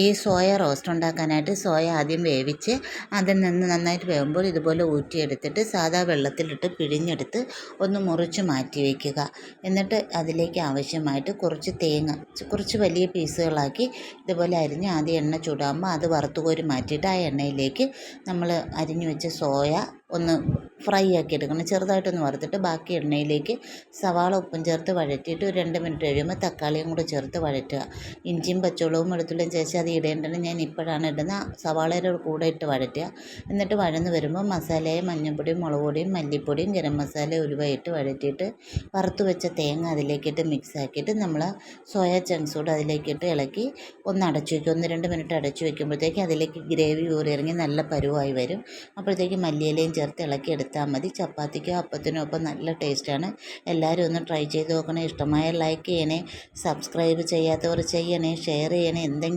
ഈ soya roast ഉണ്ടാക്കാനായിട്ട് soya ആദ്യം വേവിച്ച് അതിൽ നിന്ന് നന്നായിട്ട് വേകുമ്പോൾ ഇതുപോലെ ഊറ്റിയെടുത്തിട്ട് സാദാ വെള്ളത്തിലിട്ട് പിഴിഞ്ഞെടുത്ത് ഒന്ന് മുറിച്ച് മാറ്റി വയ്ക്കുക. എന്നിട്ട് അതിലേക്ക് ആവശ്യമായിട്ട് കുറച്ച് തേങ്ങ കുറച്ച് വലിയ പീസുകളാക്കി ഇതുപോലെ അരിഞ്ഞ് ആദ്യം എണ്ണ ചൂടാകുമ്പോൾ അത് വറുത്തുകോരി മാറ്റിയിട്ട് ആ എണ്ണയിലേക്ക് നമ്മൾ അരിഞ്ഞു വെച്ച സോയ ഒന്ന് ഫ്രൈ ആക്കി എടുക്കണം. ചെറുതായിട്ടൊന്ന് വറുത്തിട്ട് ബാക്കി എണ്ണയിലേക്ക് സവാള ഉപ്പും ചേർത്ത് വഴറ്റിയിട്ട് ഒരു 2 മിനിറ്റ് കഴിയുമ്പോൾ തക്കാളിയും കൂടെ ചേർത്ത് വഴറ്റുക. ഇഞ്ചിയും പച്ചമുളകും വെളുത്തുള്ളിയും ചേർത്ത് അത് ഇടേണ്ടത് ഞാൻ ഇപ്പോഴാണ് ഇടുന്നത്. സവാളയുടെ കൂടെ ഇട്ട് വഴറ്റുക. എന്നിട്ട് വഴന്ന് വരുമ്പോൾ മസാലയും മഞ്ഞൾപ്പൊടിയും മുളക് പൊടിയും മല്ലിപ്പൊടിയും ഗരം മസാല ഉലുവ ഇട്ട് വഴറ്റിയിട്ട് വറുത്ത് വെച്ച തേങ്ങ അതിലേക്കിട്ട് മിക്സ് ആക്കിയിട്ട് നമ്മൾ സോയ ചങ്ക്സ് കൂടെ അതിലേക്കിട്ട് ഇളക്കി ഒന്ന് അടച്ചു വയ്ക്കും. 1-2 മിനിറ്റ് അടച്ചു വയ്ക്കുമ്പോഴത്തേക്ക് അതിലേക്ക് ഗ്രേവി ഊറി ഇറങ്ങി നല്ല പരുവായി വരും. അപ്പോഴത്തേക്ക് മല്ലിയിലയും ചേർത്ത് ഇളക്കി എടുത്താൽ മതി. ചപ്പാത്തിക്കോ അപ്പത്തിനോ ഒപ്പം നല്ല ടേസ്റ്റാണ്. എല്ലാവരും ഒന്ന് ട്രൈ ചെയ്ത് നോക്കണേ. ഇഷ്ടമായ ലൈക്ക് ചെയ്യണേ, സബ്സ്ക്രൈബ് ചെയ്യാത്തവർ ചെയ്യണേ, ഷെയർ ചെയ്യണേ. എന്തെങ്കിലും